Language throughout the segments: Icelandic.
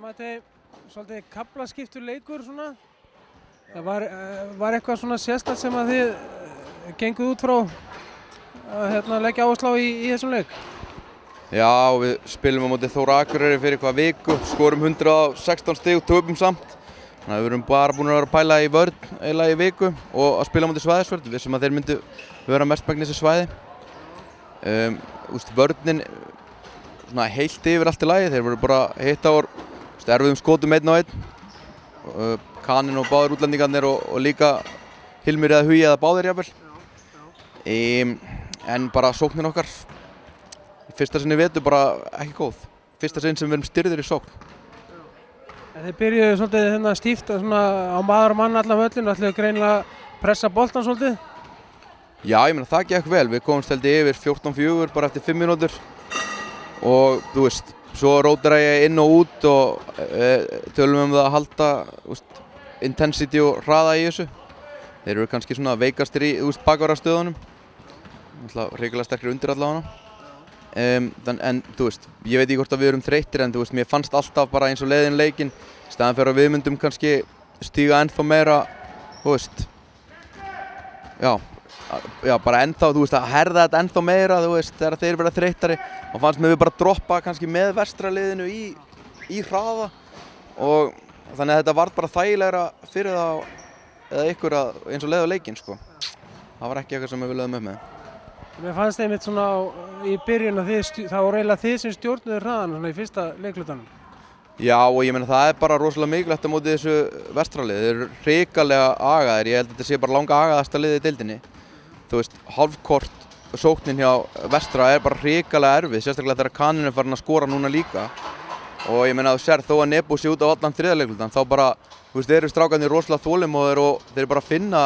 Matei, svolítið kaflaskiptur leikur svona. Það var eitthvað svona sérstakt sem að þið genguð út frá að leggja áherslu á í þessum leik? Já, við spilum á móti Þór Akureyri fyrir eitthvað viku, skorum 116 stig og töpum samt. Þannig að við erum bara búin að vera að pæla í vörn eiginlega í viku og að spila á móti svæðisvörn. Við sem að þeir myndu vera mestmegnis í svæði. Vörnin svona heilt yfir allt í lagi, þeir voru bara hitta úr erfiðum skotum einn á einn. Kaninn og báðir útlendingarnir og líka Hilmir eða Hugi eða báðir jafnvel. En bara sóknin okkar í fyrsta sinni í vetur bara ekki góð. Fyrsta sinn sem við erum styrðir í sókn. Þið byrjuðu svolítið stíft á maður og mann allan völlin, ætluðu greinilega að pressa boltan svolítið? Já, ég meina það gekk vel. Við komumst held yfir 14-4 bara eftir 5 mínútur og þú veist, svo rótara ég inn og út og tölum það að halda intensity og hraða í þessu. Þeir eru kannski svona veikastir í bakvarðarstöðunum. Hrikalega sterkir undir allavega. En þú veist, ég veit ekki hvort að við erum þreyttir en þú veist, mér fannst alltaf bara eins og leiðin leikinn í staðan fyrir að við myndum kannski stíga ennþá meira, þú veist, já bara ennþá, þú veist, að herða þetta ennþá meira, þú veist, þegar þeir verða þreyttari og fannst mér við bara droppa kannski með vestra liðinu í hraða og þannig að þetta var bara þægilegra fyrir það eða ykkur eins og leið á leikinn, sko. Það var ekki eitthvað sem við lögðum upp með. Mér fannst einmitt svona í byrjun að það voru eiginlega þið sem stjórnuðu hraðan svona í fyrsta leiklutanum. Já, og ég meina það bara rosalega mikilvægt á móti þessu vestralið. Þeir eru hrikalega agaðir, ég held að þetta sé bara langa agaðasta liðið í deildinni. Þú veist, hálfkort sóknin hjá vestra bara hrikalega erfið, sérstaklega þegar Kaninn er farin að skora núna líka. Og ég meina þú sér þó að Nebo sé út á allan þriðja leiklutan, þá bara, þú veist, þeir eru strákarnir rosalega þolinmóðir og þeir bara finna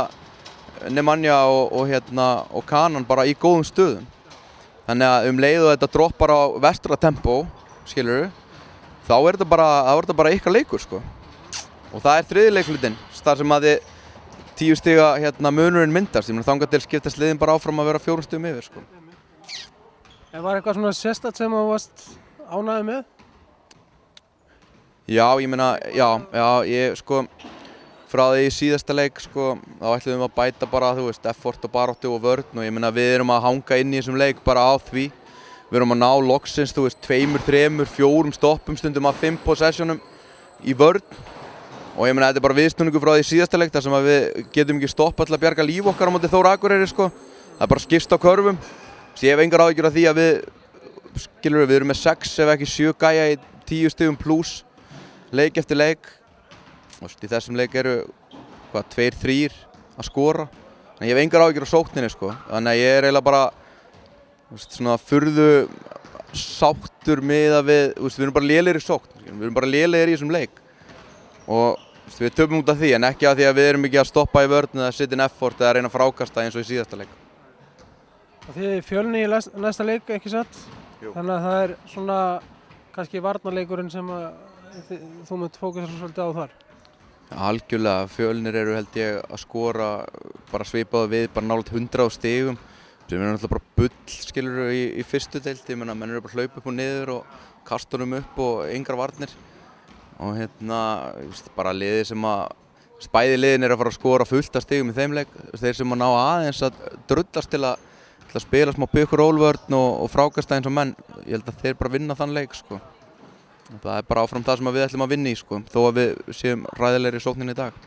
Nemanja og Kanan bara í góðum stöðum. Þannig að leið og þetta droppar á vestra tempó, skilurðu, þá er þetta bara ykkar leikur, sko. Og það er þriðji leikhlutinn, þar sem að 10 stiga munurinn myndast. Ég meina þangað til skiptast liðin bara áfram að vera 4 stigum yfir, sko. En var eitthvað svona sérstakt sem þú varst ánægður með? Já, ég meina, ég sko frá því í síðasta leik sko, þá ætluðum við að bæta bara, þú veist, effort og baráttu og vörn og ég meina við erum að hanga inn í þessum leik bara á því. Við erum að ná loksins, þú veist, 2, 3, 4 stoppum stundum af 5 possessionum í vörn og ég meina þetta er bara viðsnúningur frá því í síðasta leik þar sem að við getum ekki stoppað til að bjarga líf okkar á móti Þór Akureyri, sko. Það er bara skipst á körfum. Ég hef engar áhyggjur af því að við erum með 6 ef ekki 7 gæja í 10 stigum pluss leik eftir leik. Í þessum leik eru 2, 3 að skora. En ég hef engar áhyggjur á sókninni, sko. Þannig að ég er eiginlega bara svona furðu sáttur með að við erum bara lélegir í sókn. Við erum bara lélegir í þessum leik. Og við töpum út af því, en ekki af því að við erum ekki að stoppa í vörn eða setja inn effort eða reyna að frákasta eins og í síðasta leik. Og þið Fjölni í næsta leik, ekki satt? Jú. Þannig að það er svona kannski varnarleikurinn sem þú munt fókusera svolítið á þar. Algjörlega, Fjölnir eru held ég að skora bara svipaðu við, bara nálægt 100 stigum sem er náttúrulega bara bull, skilurðu, í fyrstu deild. Ég meina, menn eru bara að hlaupa upp og niður og kasta honum upp og engar varnir og bara liðið sem að bæði liðin eru að fara að skora fullt af stigum í þeim leik. Þeir sem að ná aðeins að drullast til að spila smá byggur-rólvörn og frákasta eins og menn, ég held að þeir bara vinna þann leik, sko. Það er bara áfram það sem við ætlum að vinna í, sko, þó að við séum ræðilegri í sókninni í dag.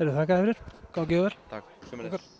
Þakka þér fyrir, gangi vel. Takk, sömuleiðis.